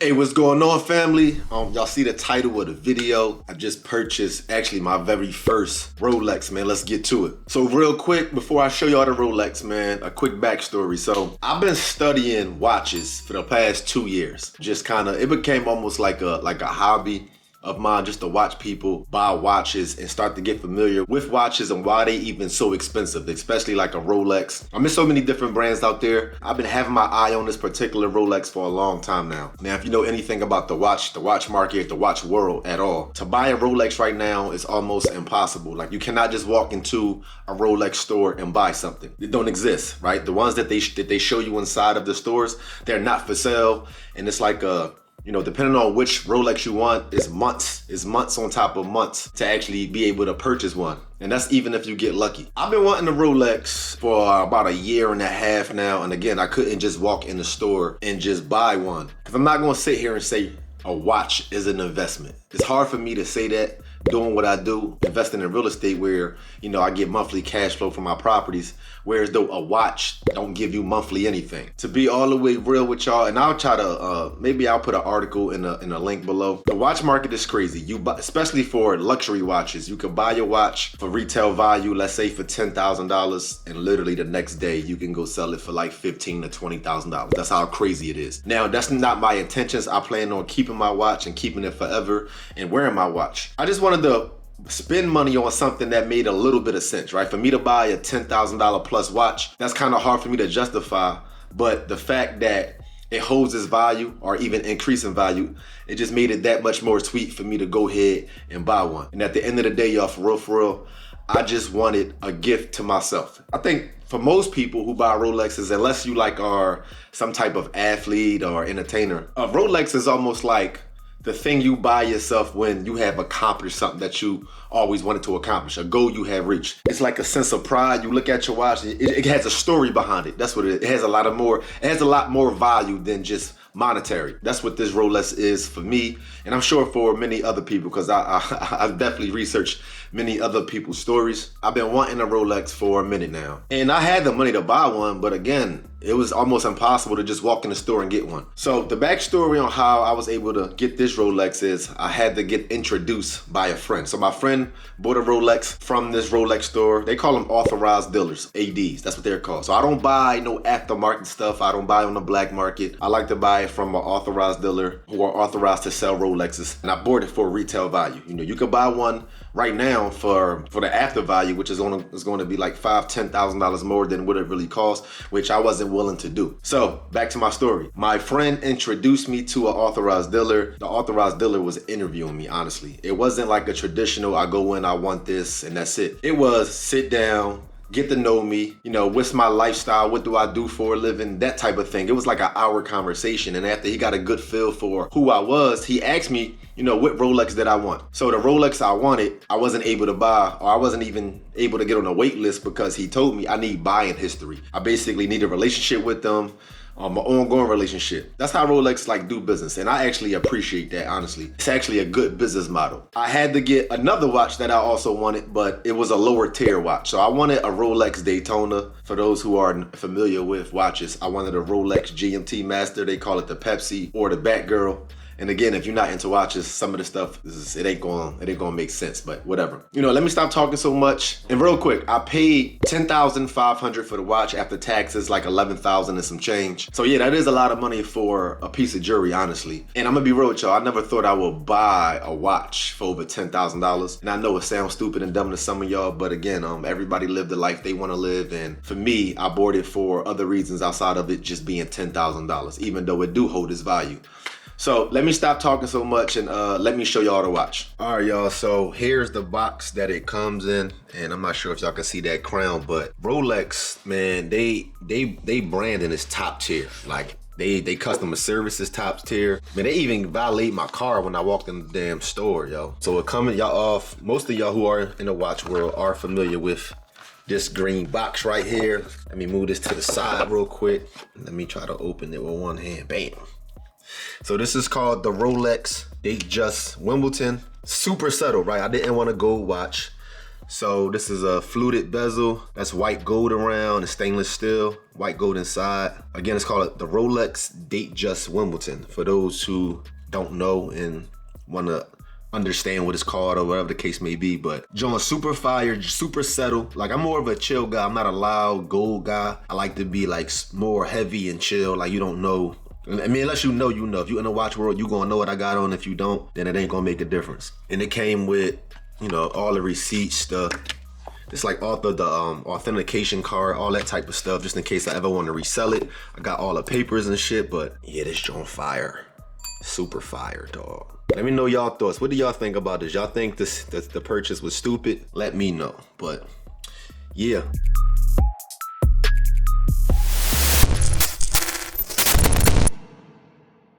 Hey, what's going on, family? Y'all see the title of the video. I just purchased actually my very first Rolex, man. Let's get to it. So real quick, before I show y'all the Rolex, man, a quick backstory. So I've been studying watches for the past 2 years. Just kind of, it became almost like a hobby of mine, just to watch people buy watches and start to get familiar with watches and why they even so expensive, especially like a Rolex. I'm in so many different brands out there. I've been having my eye on this particular Rolex for a long time now. Now, if you know anything about the watch market, the watch world at all, to buy a Rolex right now is almost impossible. Like, you cannot just walk into a Rolex store and buy something. It don't exist, right? The ones that they show you inside of the stores, they're not for sale, and it's like depending on which Rolex you want, is months on top of months to actually be able to purchase one. And that's even if you get lucky. I've been wanting a Rolex for about 1.5 years now. And again, I couldn't just walk in the store and just buy one. Because I'm not going to sit here and say a watch is an investment. It's hard for me to say that doing what I do, investing in real estate where, I get monthly cash flow from my properties. Whereas though a watch don't give you monthly anything. To be all the way real with y'all, and I'll try to, maybe I'll put an article in a link below. The watch market is crazy. Especially for luxury watches. You could buy your watch for retail value, let's say for $10,000, and literally the next day you can go sell it for like $15,000 to $20,000. That's how crazy it is. Now, that's not my intentions. I plan on keeping my watch and keeping it forever and wearing my watch. I just wanted to spend money on something that made a little bit of sense, right? For me to buy a $10,000 plus watch, that's kind of hard for me to justify. But the fact that it holds its value or even increase in value, it just made it that much more sweet for me to go ahead and buy one. And at the end of the day, y'all, for real, I just wanted a gift to myself. I think for most people who buy Rolexes, unless you are some type of athlete or entertainer, a Rolex is almost like the thing you buy yourself when you have accomplished something that you always wanted to accomplish, a goal you have reached. It's like a sense of pride. You look at your watch, it has a story behind it. That's what it is. It has a lot more value than just monetary. That's what this Rolex is for me, and I'm sure for many other people, because I've definitely researched many other people's stories. I've been wanting a Rolex for a minute now, and I had the money to buy one, but again, it was almost impossible to just walk in the store and get one. So the backstory on how I was able to get this Rolex is I had to get introduced by a friend. So my friend bought a Rolex from this Rolex store. They call them authorized dealers, ADs. That's what they're called. So I don't buy no aftermarket stuff. I don't buy on the black market. I like to buy it from an authorized dealer who are authorized to sell Rolexes. And I bought it for retail value. You could buy one right now for the after value, which is going to be like $5,000, $10,000 more than what it really costs, which I wasn't willing to do. So back to my story. My friend introduced me to an authorized dealer. The authorized dealer was interviewing me, honestly. It wasn't like a traditional, I go in, I want this, and that's it. It was sit down, get to know me, what's my lifestyle, what do I do for a living, that type of thing. It was like an hour conversation. And after he got a good feel for who I was, he asked me, what Rolex did I want? So the Rolex I wanted, I wasn't able to buy, or I wasn't even able to get on a wait list because he told me I need buying history. I basically need a relationship with them. An ongoing relationship. That's how Rolex do business. And I actually appreciate that, honestly. It's actually a good business model. I had to get another watch that I also wanted, but it was a lower tier watch. So I wanted a Rolex Daytona. For those who are familiar with watches, I wanted a Rolex GMT Master. They call it the Pepsi or the Batgirl. And again, if you're not into watches, some of the stuff, it ain't gonna make sense, but whatever. Let me stop talking so much. And real quick, I paid $10,500 for the watch after taxes, like $11,000 and some change. So yeah, that is a lot of money for a piece of jewelry, honestly. And I'm gonna be real with y'all, I never thought I would buy a watch for over $10,000. And I know it sounds stupid and dumb to some of y'all, but again, everybody live the life they wanna live. And for me, I bought it for other reasons outside of it just being $10,000, even though it do hold its value. So let me stop talking so much and let me show y'all the watch. All right, y'all, so here's the box that it comes in. And I'm not sure if y'all can see that crown, but Rolex, man, they branding is top tier. Like, they customer service is top tier. Man, they even violate my car when I walked in the damn store, yo. So it coming y'all off, most of y'all who are in the watch world are familiar with this green box right here. Let me move this to the side real quick. Let me try to open it with one hand, bam. So this is called the Rolex Datejust Wimbledon. Super subtle, right? I didn't want a gold watch. So this is a fluted bezel. That's white gold around, it's stainless steel, white gold inside. Again, it's called the Rolex Datejust Wimbledon. For those who don't know and wanna understand what it's called or whatever the case may be, but John, super fire, super settled. Like, I'm more of a chill guy. I'm not a loud gold guy. I like to be like more heavy and chill. Like, you don't know. I mean, unless you know, you know. If you're in the watch world, you gonna know what I got on. If you don't, then it ain't gonna make a difference. And it came with, you know, all the receipts, it's like all the authentication card, all that type of stuff, just in case I ever want to resell it. I got all the papers and shit, but yeah, this joint fire. Super fire, dog. Let me know y'all thoughts. What do y'all think about this? Y'all think the purchase was stupid? Let me know. But yeah.